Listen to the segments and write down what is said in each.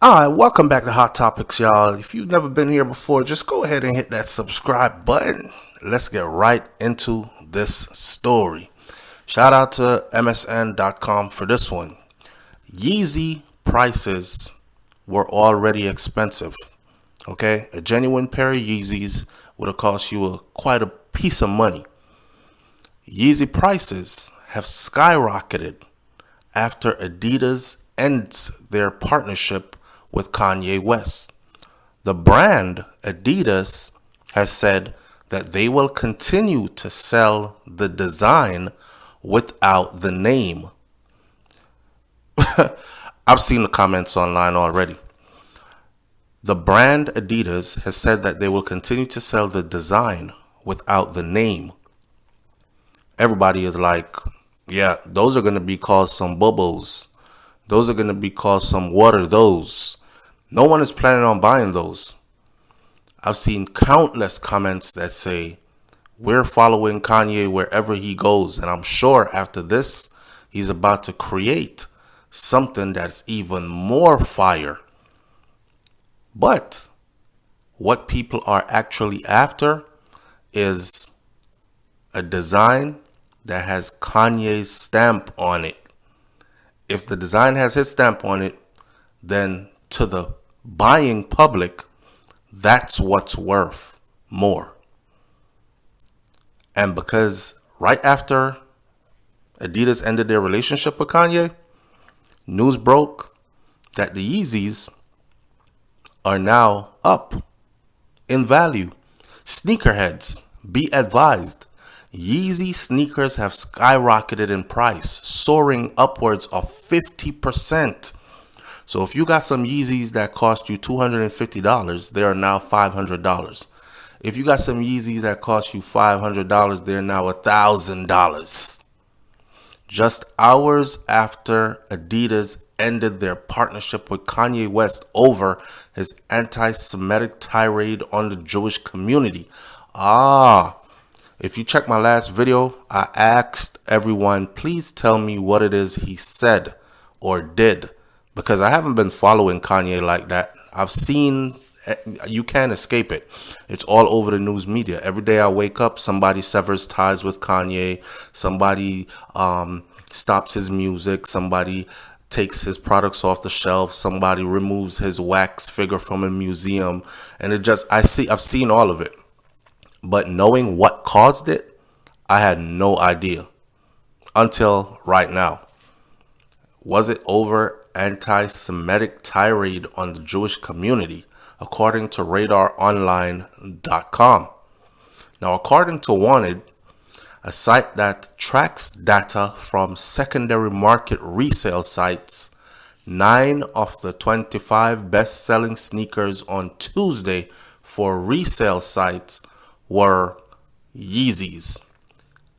Alright, welcome back to Hot Topics, y'all. If you've never been here before, just go ahead and hit that subscribe button. Let's get right into this story. Shout out to MSN.com for this one. Yeezy prices were already expensive. Okay, a genuine pair of Yeezys would have cost you quite a piece of money. Yeezy prices have skyrocketed after Adidas ends their partnership with Kanye West. The brand Adidas has said that they will continue to sell the design without the name. I've seen the comments online already. The brand Adidas has said that they will continue to sell the design without the name. Everybody is like, yeah, those are going to be called some bubbles. Those are going to be called some water those. No one is planning on buying those. I've seen countless comments that say, we're following Kanye wherever he goes. And I'm sure after this, he's about to create something that's even more fire. But what people are actually after is a design that has Kanye's stamp on it. If the design has his stamp on it, then to the buying public, that's what's worth more. And because right after Adidas ended their relationship with Kanye, news broke that the Yeezys are now up in value. Sneakerheads, be advised. Yeezy sneakers have skyrocketed in price, soaring upwards of 50%. So if you got some Yeezys that cost you $250, they are now $500. If you got some Yeezys that cost you $500, they're now $1,000. Just hours after Adidas ended their partnership with Kanye West over his anti-Semitic tirade on the Jewish community. If you check my last video, I asked everyone, please tell me what it is he said or did. Because I haven't been following Kanye like that. I've seen, you can't escape it. It's all over the news media. Every day I wake up, somebody severs ties with Kanye. Somebody stops his music. Somebody takes his products off the shelf. Somebody removes his wax figure from a museum. And I've seen all of it. But knowing what caused it, I had no idea until right now. Was it over anti-Semitic tirade on the Jewish community, according to RadarOnline.com? Now, according to Wanted, a site that tracks data from secondary market resale sites, 9 of the 25 best-selling sneakers on Tuesday for resale sites were Yeezys,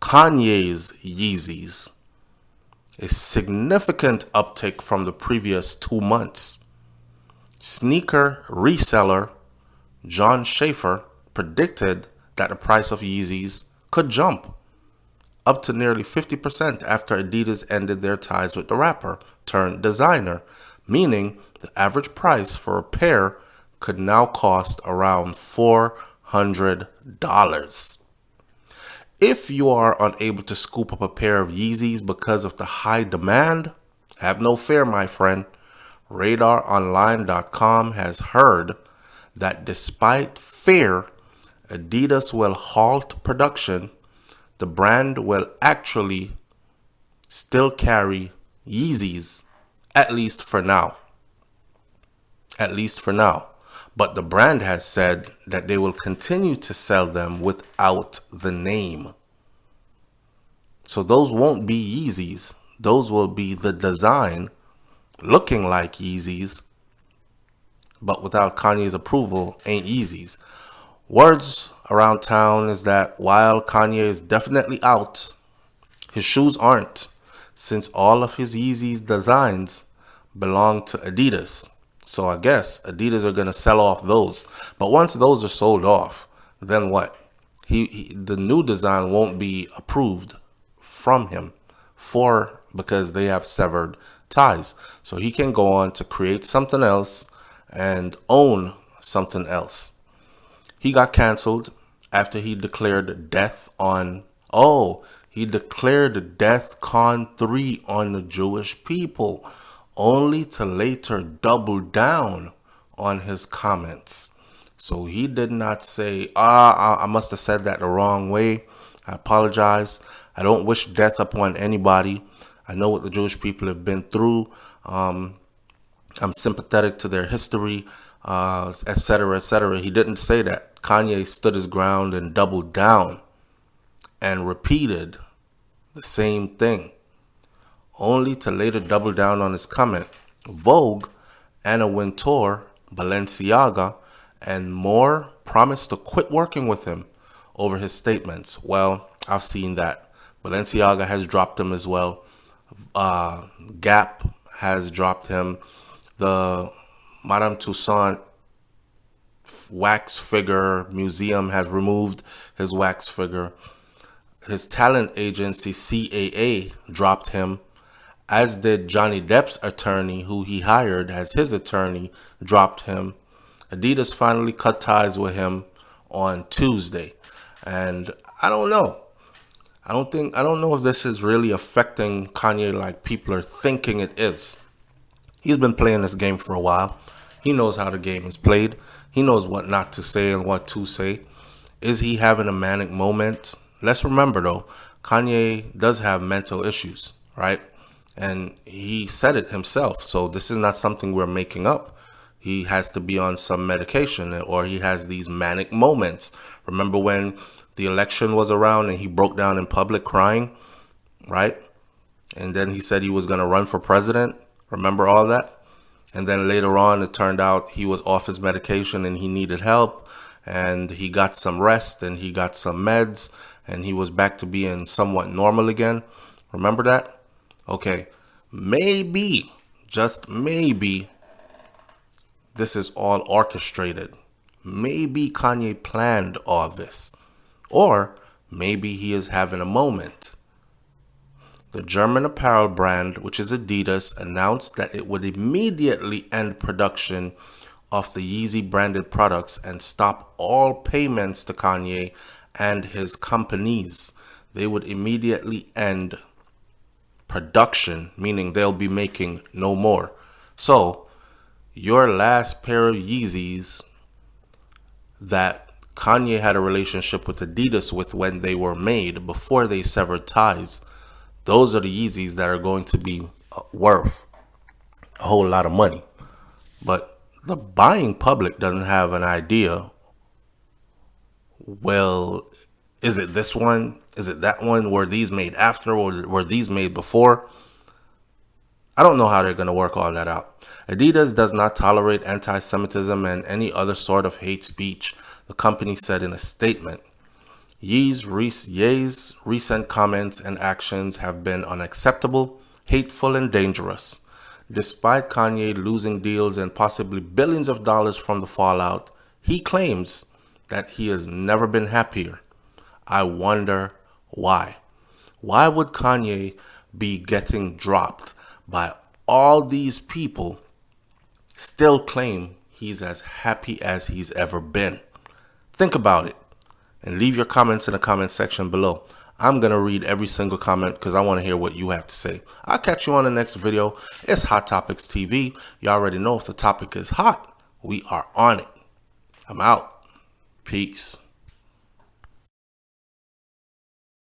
Kanye's Yeezys. A significant uptick from the previous 2 months. Sneaker reseller John Schaefer predicted that the price of Yeezys could jump up to nearly 50% after Adidas ended their ties with the rapper turned designer, meaning the average price for a pair could now cost around $400. If you are unable to scoop up a pair of Yeezys because of the high demand, have no fear, my friend. RadarOnline.com has heard that despite fear, Adidas will halt production. The brand will actually still carry Yeezys, at least for now. At least for now. But the brand has said that they will continue to sell them without the name. So those won't be Yeezys. Those will be the design looking like Yeezys, but without Kanye's approval, ain't Yeezys. Words around town is that while Kanye is definitely out, his shoes aren't, since all of his Yeezys designs belong to Adidas. So I guess Adidas are going to sell off those. But once those are sold off, then what? The new design won't be approved from him because they have severed ties. So he can go on to create something else and own something else. He got canceled after he declared death on, he declared Death Con 3 on the Jewish people, only to later double down on his comments. So he did not say, I must have said that the wrong way. I apologize. I don't wish death upon anybody. I know what the Jewish people have been through. I'm sympathetic to their history, etc., etc. He didn't say that. Kanye stood his ground and doubled down and repeated the same thing, only to later double down on his comment. Vogue, Anna Wintour, Balenciaga, and more promised to quit working with him over his statements. Well, I've seen that. Balenciaga has dropped him as well. Gap has dropped him. The Madame Tussauds wax figure museum has removed his wax figure. His talent agency, CAA, dropped him, as did Johnny Depp's attorney, who he hired as his attorney, dropped him. Adidas finally cut ties with him on Tuesday. And I don't know. I don't know if this is really affecting Kanye like people are thinking it is. He's been playing this game for a while. He knows how the game is played. He knows what not to say and what to say. Is he having a manic moment? Let's remember, though, Kanye does have mental issues, right? And he said it himself. So this is not something we're making up. He has to be on some medication, or he has these manic moments. Remember when the election was around and he broke down in public crying, right? And then he said he was going to run for president. Remember all that? And then later on, it turned out he was off his medication and he needed help. And he got some rest and he got some meds and he was back to being somewhat normal again. Remember that? Okay. Maybe, just maybe, this is all orchestrated. Maybe Kanye planned all this. Or maybe he is having a moment. The German apparel brand, which is Adidas, announced that it would immediately end production of the Yeezy branded products and stop all payments to Kanye and his companies. They would immediately end production, meaning they'll be making no more. So, your last pair of Yeezys that Kanye had a relationship with Adidas with when they were made, before they severed ties, those are the Yeezys that are going to be worth a whole lot of money. But the buying public doesn't have an idea. Well, is it this one? Is it that one? Were these made after, or were these made before? I don't know how they're going to work all that out. Adidas does not tolerate anti-Semitism and any other sort of hate speech, the company said in a statement. Ye's recent comments and actions have been unacceptable, hateful, and dangerous. Despite Kanye losing deals and possibly billions of dollars from the fallout, he claims that he has never been happier. I wonder why. Why would Kanye be getting dropped by all these people, still claim he's as happy as he's ever been? Think about it. And leave your comments in the comment section below. I'm going to read every single comment because I want to hear what you have to say. I'll catch you on the next video. It's Hot Topics TV. You already know if the topic is hot, we are on it. I'm out. Peace.